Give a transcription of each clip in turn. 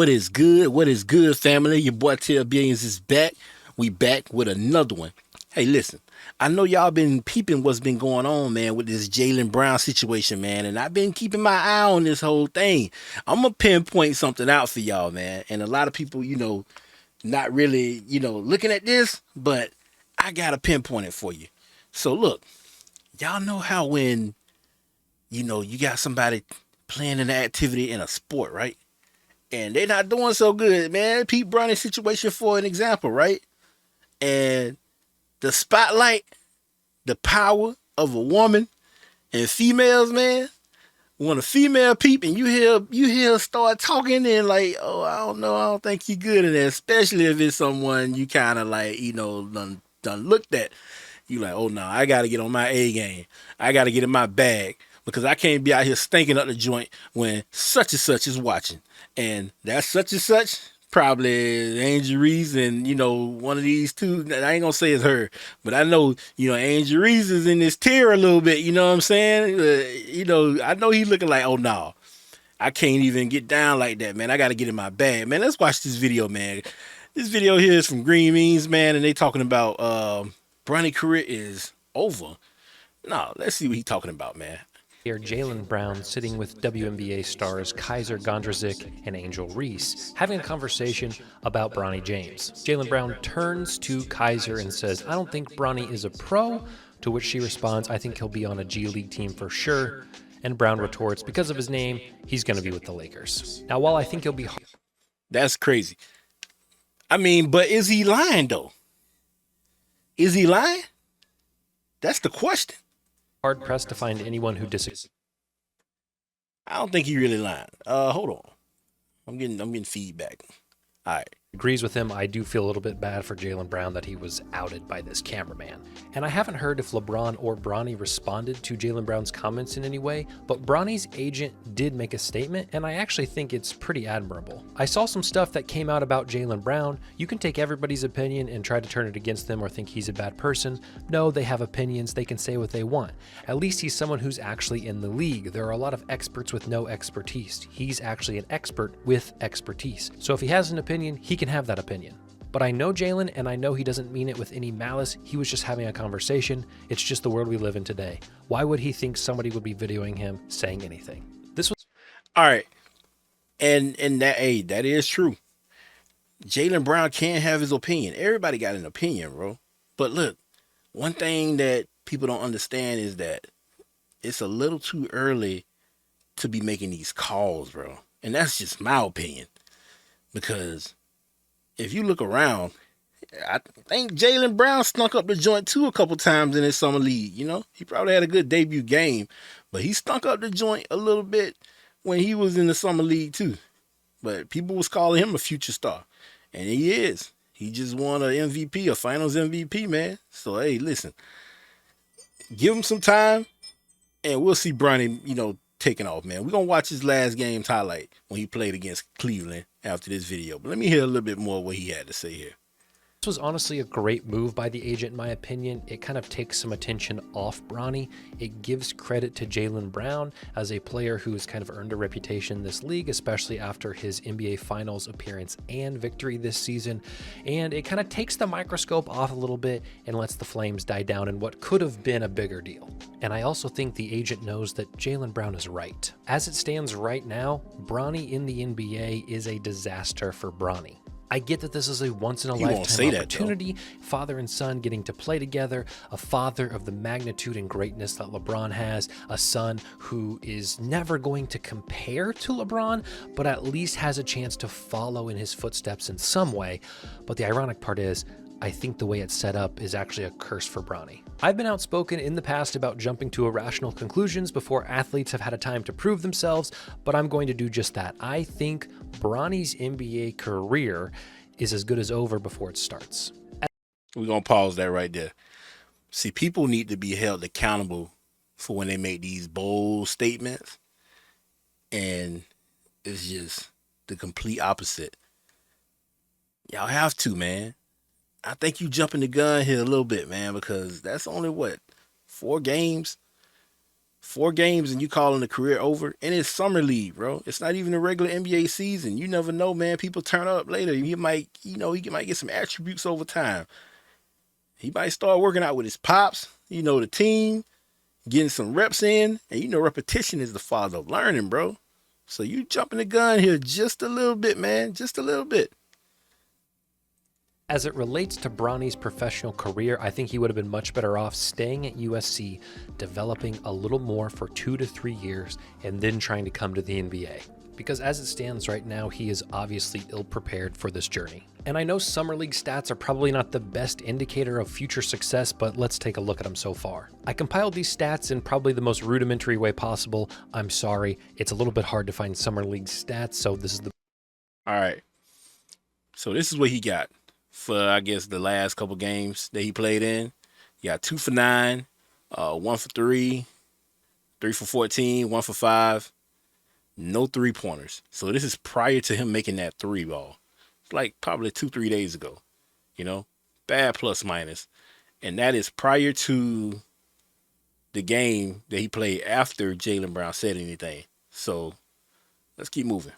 What is good? What is good, family? Your boy Tell Billions is back. We back with another one. Hey, listen. I know y'all been peeping what's been going on, man, with this Jalen Brown situation, man, and I've been keeping my eye on this whole thing. I'm gonna pinpoint something out for y'all, man, and a lot of people, not really, looking at this, but I gotta pinpoint it for you. So look, y'all know how when you got somebody playing an activity in a sport, right? And they're not doing so good, man. Pete Bronny's situation for an example, right? And the spotlight, the power of a woman and females, man. When a female peep and you hear her start talking and like, oh, I don't know, I don't think you good in that, especially if it's someone you kind of like, done looked at. You like, oh no, I gotta get on my A game. I gotta get in my bag because I can't be out here stinking up the joint when such and such is watching. And that such and such probably Angel Reese and one of these two. I ain't gonna say it's her, but I know Angel Reese is in this tier a little bit. You know what I'm saying? I know he looking like, oh no, I can't even get down like that, man. I gotta get in my bag, man. Let's watch this video, man. This video here is from Green Means, man, and they talking about Bronny career is over. No, let's see what he talking about, man. Here, Jalen Brown sitting with WNBA stars Kaiser Gondrezick and Angel Reese, having a conversation about Bronny James. Jalen Brown turns to Kaiser and says, "I don't think Bronny is a pro," to which she responds, "I think he'll be on a G League team for sure." And Brown retorts, "Because of his name, he's going to be with the Lakers." Now, while I think he'll be... That's crazy. I mean, but is he lying, though? Is he lying? That's the question. hard-pressed to find anyone who disagrees. I don't think he really lying. Hold on. I'm getting feedback. All right. Agrees with him. I do feel a little bit bad for Jalen Brown that he was outed by this cameraman. And I haven't heard if LeBron or Bronny responded to Jalen Brown's comments in any way, but Bronny's agent did make a statement, and I actually think it's pretty admirable. I saw some stuff that came out about Jalen Brown. You can take everybody's opinion and try to turn it against them or think he's a bad person. No, they have opinions. They can say what they want. At least he's someone who's actually in the league. There are a lot of experts with no expertise. He's actually an expert with expertise. So if he has an opinion, he can have that opinion. But I know Jalen, and I know he doesn't mean it with any malice. He was just having a conversation. It's just the world we live in today. Why would he think somebody would be videoing him saying anything? This was all right. And that is true. Jalen Brown can have his opinion. Everybody got an opinion, bro. But look, one thing that people don't understand is that it's a little too early to be making these calls, bro. And that's just my opinion. Because if you look around, I think Jalen Brown snuck up the joint too a couple times in his summer league. He probably had a good debut game, but he stunk up the joint a little bit when he was in the summer league too. But people was calling him a future star, and he is. He just won an MVP, a Finals MVP, man. So hey, listen, give him some time, and we'll see Bronny, taking off, man. We're going to watch his last game's highlight when he played against Cleveland after this video. But let me hear a little bit more what he had to say here. This was honestly a great move by the agent, in my opinion. It kind of takes some attention off Bronny. It gives credit to Jalen Brown as a player who has kind of earned a reputation in this league, especially after his NBA Finals appearance and victory this season. And it kind of takes the microscope off a little bit and lets the flames die down in what could have been a bigger deal. And I also think the agent knows that Jalen Brown is right. As it stands right now, Bronny in the NBA is a disaster for Bronny. I get that this is a once-in-a-lifetime opportunity, father and son getting to play together, a father of the magnitude and greatness that LeBron has, a son who is never going to compare to LeBron, but at least has a chance to follow in his footsteps in some way. But the ironic part is, I think the way it's set up is actually a curse for Bronny. I've been outspoken in the past about jumping to irrational conclusions before athletes have had a time to prove themselves, but I'm going to do just that. I think Bronny's NBA career is as good as over before it starts. We're going to pause that right there. See, people need to be held accountable for when they make these bold statements, and it's just the complete opposite. Y'all have to, man. I think you jumping the gun here a little bit, man, because that's only what, 4 games 4 games and you calling the career over, and it's summer league, bro. It's not even a regular NBA season. You never know, man. People turn up later. He might, he might get some attributes over time. He might start working out with his pops, the team, getting some reps in, and repetition is the father of learning, bro. So you jumping the gun here just a little bit, man, just a little bit. As it relates to Bronny's professional career, I think he would have been much better off staying at USC, developing a little more for 2 to 3 years, and then trying to come to the NBA. Because as it stands right now, he is obviously ill-prepared for this journey. And I know Summer League stats are probably not the best indicator of future success, but let's take a look at them so far. I compiled these stats in probably the most rudimentary way possible. I'm sorry, it's a little bit hard to find Summer League stats, so this is the... All right. So this is what he got for, I guess, the last couple games that he played in. He got 2 for 9, 1 for 3, 3 for 14, 1 for 5. No 3-pointers. So this is prior to him making that 3 ball. It's like probably 2-3 days ago. Bad plus minus. And that is prior to the game that he played after Jalen Brown said anything. So let's keep moving.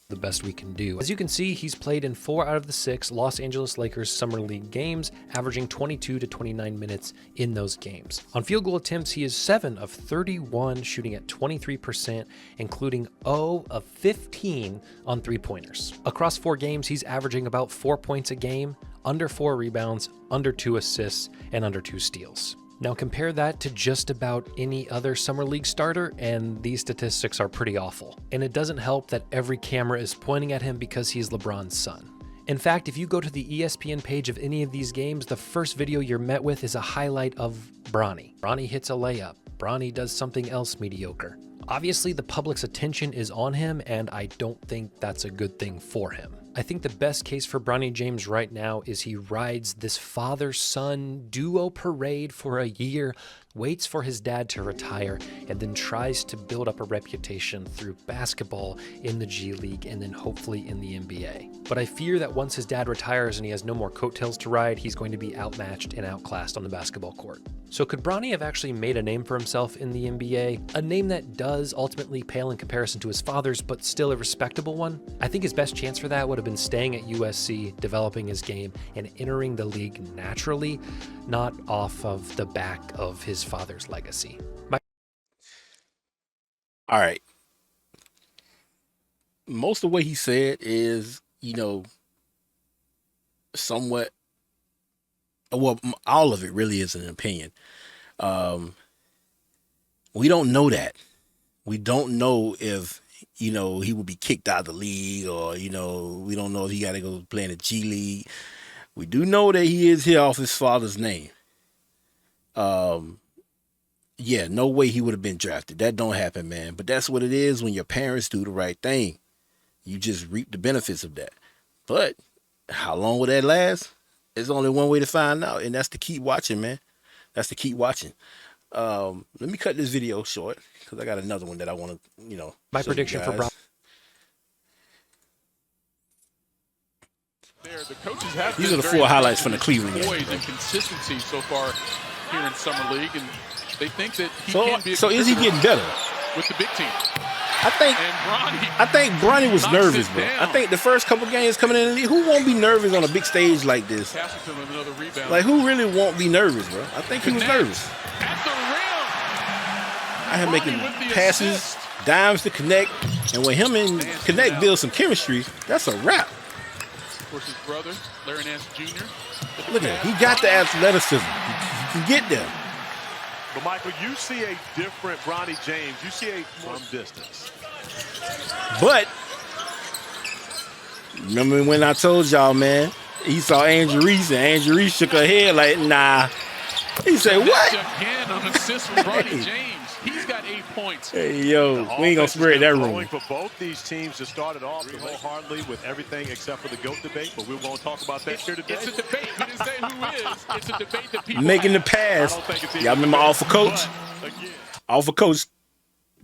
The best we can do. As you can see, he's played in 4 out of the 6 Los Angeles Lakers Summer League games, averaging 22 to 29 minutes in those games. On field goal attempts, he is 7 of 31, shooting at 23%, including 0 of 15 on 3-pointers. Across 4 games, he's averaging about 4 points a game, under 4 rebounds, under 2 assists, and under 2 steals. Now compare that to just about any other Summer League starter, and these statistics are pretty awful. And it doesn't help that every camera is pointing at him because he's LeBron's son. In fact, if you go to the ESPN page of any of these games, the first video you're met with is a highlight of Bronny. Bronny hits a layup. Bronny does something else mediocre. Obviously, the public's attention is on him, and I don't think that's a good thing for him. I think the best case for Bronny James right now is he rides this father-son duo parade for a year, waits for his dad to retire, and then tries to build up a reputation through basketball in the G League and then hopefully in the NBA. But I fear that once his dad retires and he has no more coattails to ride, he's going to be outmatched and outclassed on the basketball court. So could Bronny have actually made a name for himself in the NBA? A name that does ultimately pale in comparison to his father's, but still a respectable one? I think his best chance for that would have been staying at USC, developing his game, and entering the league naturally, not off of the back of his father's legacy. All right. Most of what he said is, somewhat, well, all of it really is an opinion. We don't know that. We don't know if, he will be kicked out of the league, or, we don't know if he got to go play in the G League. We do know that he is here off his father's name. Yeah, no way he would have been drafted. That don't happen, man. But that's what it is when your parents do the right thing. You just reap the benefits of that. But how long will that last? There's only one way to find out, and that's to keep watching, man. That's to keep watching. Let me cut this video short because I got another one that I want to, My prediction for Brown. These are the 4 highlights from the Cleveland game. And consistency so far here in Summer League, and they think that he can be. So is he getting better with the big team? I think Bronny was nervous, bro. I think the first couple games coming in the league, who won't be nervous on a big stage like this? Like, who really won't be nervous, bro? I think he was nervous. I had making passes, dimes to Connect, and when him and Connect build some chemistry, that's a wrap. Of course, his brother, Larry Nance Jr. Look at him. He got the athleticism. He can get there. But, Michael, you see a different Bronny James. You see a from distance. But remember when I told y'all, man, he saw Reese, and Andrew Reese shook her head like, nah. He said, what? Again on assist from Bronny James. He's got 8 points. Hey, yo, we ain't going to spread that room. For both these teams to start it off wholeheartedly with everything except for the GOAT debate, but we're going to talk about that here today. It's a debate. We didn't say who is. It's a debate that people making the pass. Y'all remember Alpha Coach? Alpha Coach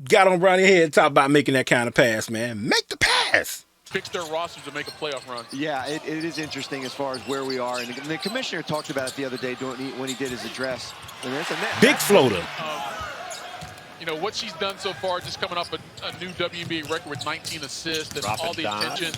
got on Bronny's head, talk about making that kind of pass, man. Make the pass. Fix their rosters to make a playoff run. Yeah, it is interesting as far as where we are. And the commissioner talked about it the other day when he did his address. Big floater. You know, what she's done so far, just coming off a new WNBA record with 19 assists and all the attention.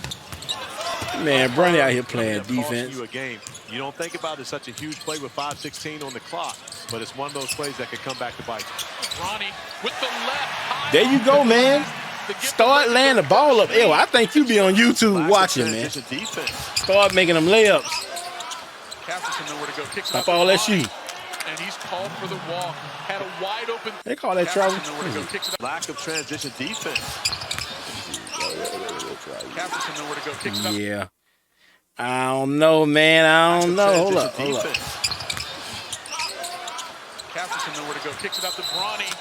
Man, Bronny out here playing defense. You a game. You don't think about it as such a huge play with 5:16 on the clock, but it's one of those plays that could come back to bite. Bronny with the left. There you go, man. Start laying the ball up. Ew, I think you be on YouTube watching, man. Start making them layups. Stop all that shooting. And he's called for the walk. Had a wide open. They call that travel. Lack of transition defense. Yeah. I don't know, man. I don't know. Hold up. Casterson nowhere to go. Kicks it out to Bronny.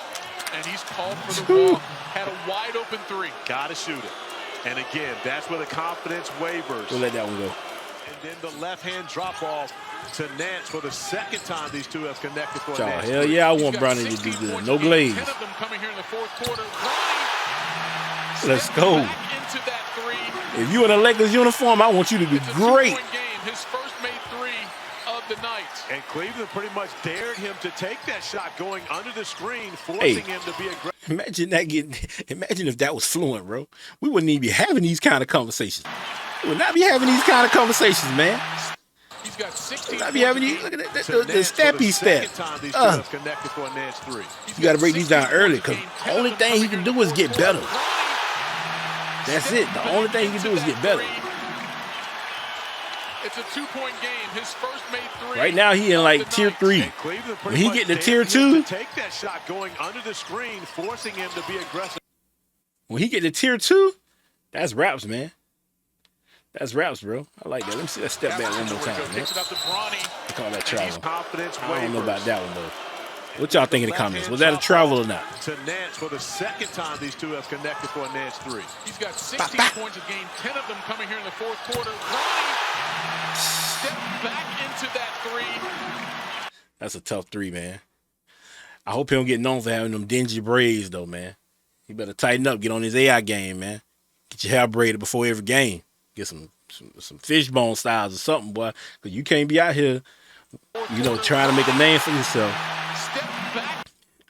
And he's called for the walk. Had a wide open three. Gotta shoot it. And again, that's where the confidence wavers. We'll let that one go. And then the left-hand drop-off to Nance for the second time these two have connected for a Nance. Hell yeah, I want Bronny to do good. No glaze. 10 of them coming here in the fourth quarter. Let's go. If you in a Lakers uniform, I want you to do great. His first made three of the night. And Cleveland pretty much dared him to take that shot going under the screen, forcing him to be aggressive. Imagine if that was fluent, bro. We wouldn't even be having these kind of conversations. We would not be having these kind of conversations, man. He's got 16. Not be having these. Look at that, the stampy step. You got to break these down early, because the only thing he can do is get better. That's it. The only thing he can do is get better. It's a 2-point game. His first made three. Right now he in like tier 3. When he get to tier 2, take that shot going under the screen, forcing him to be aggressive. When he get to tier 2, that's raps, man. That's raps, bro. I like that. Let me see that step back one more time, man. I call that travel. I don't know about that one, though. What y'all think in the comments? Was that a travel or not? To Nance for the second time these two have connected for a Nance three. He's got 16 points a game, 10 of them coming here in the fourth quarter. Bronny stepped back into that three. That's a tough three, man. I hope he don't get known for having them dingy braids, though, man. He better tighten up, get on his AI game, man. Get your hair braided before every game. Get some fishbone styles or something, boy. Because you can't be out here, you know, trying to make a name for yourself.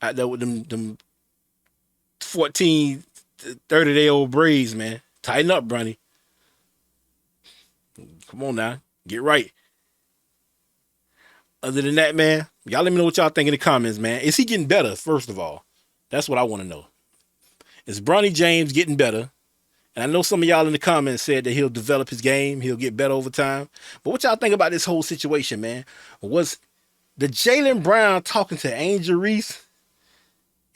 Out there with them 14, 30-day-old braids, man. Tighten up, Bronny. Come on now. Get right. Other than that, man, y'all let me know what y'all think in the comments, man. Is he getting better, first of all? That's what I want to know. Is Bronny James getting better? And I know some of y'all in the comments said that he'll develop his game. He'll get better over time. But what y'all think about this whole situation, man? Was the Jalen Brown talking to Angel Reese,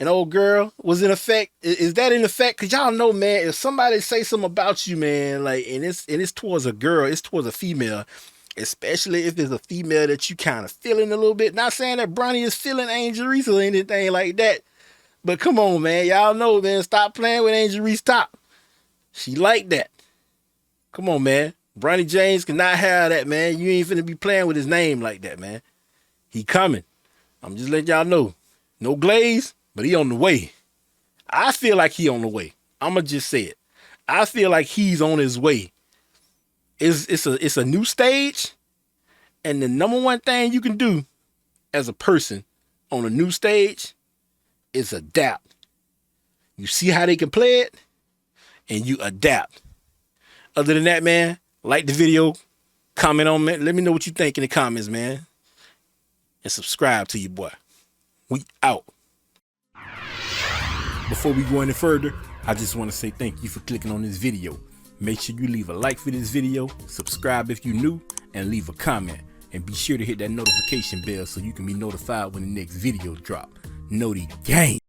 an old girl, was in effect? Is that in effect? Because y'all know, man, if somebody say something about you, man, like, and it's towards a girl, it's towards a female, especially if it's a female that you kind of feeling a little bit. Not saying that Bronny is feeling Angel Reese or anything like that. But come on, man. Y'all know, man. Stop playing with Angel Reese top. She like that. Come on, man. Bronny James cannot have that, man. You ain't finna be playing with his name like that, man. He coming. I'm just letting y'all know. No glaze, but he on the way. I feel like he on the way. I'ma just say it. I feel like he's on his way. It's a new stage, and the number one thing you can do as a person on a new stage is adapt. You see how they can play it, and you adapt. Other than that, man, like the video, comment on it. Let me know what you think in the comments, man. And subscribe to your boy. We out. Before we go any further, I just want to say thank you for clicking on this video. Make sure you leave a like for this video, subscribe if you're new, and leave a comment. And be sure to hit that notification bell so you can be notified when the next video drop. Know the game.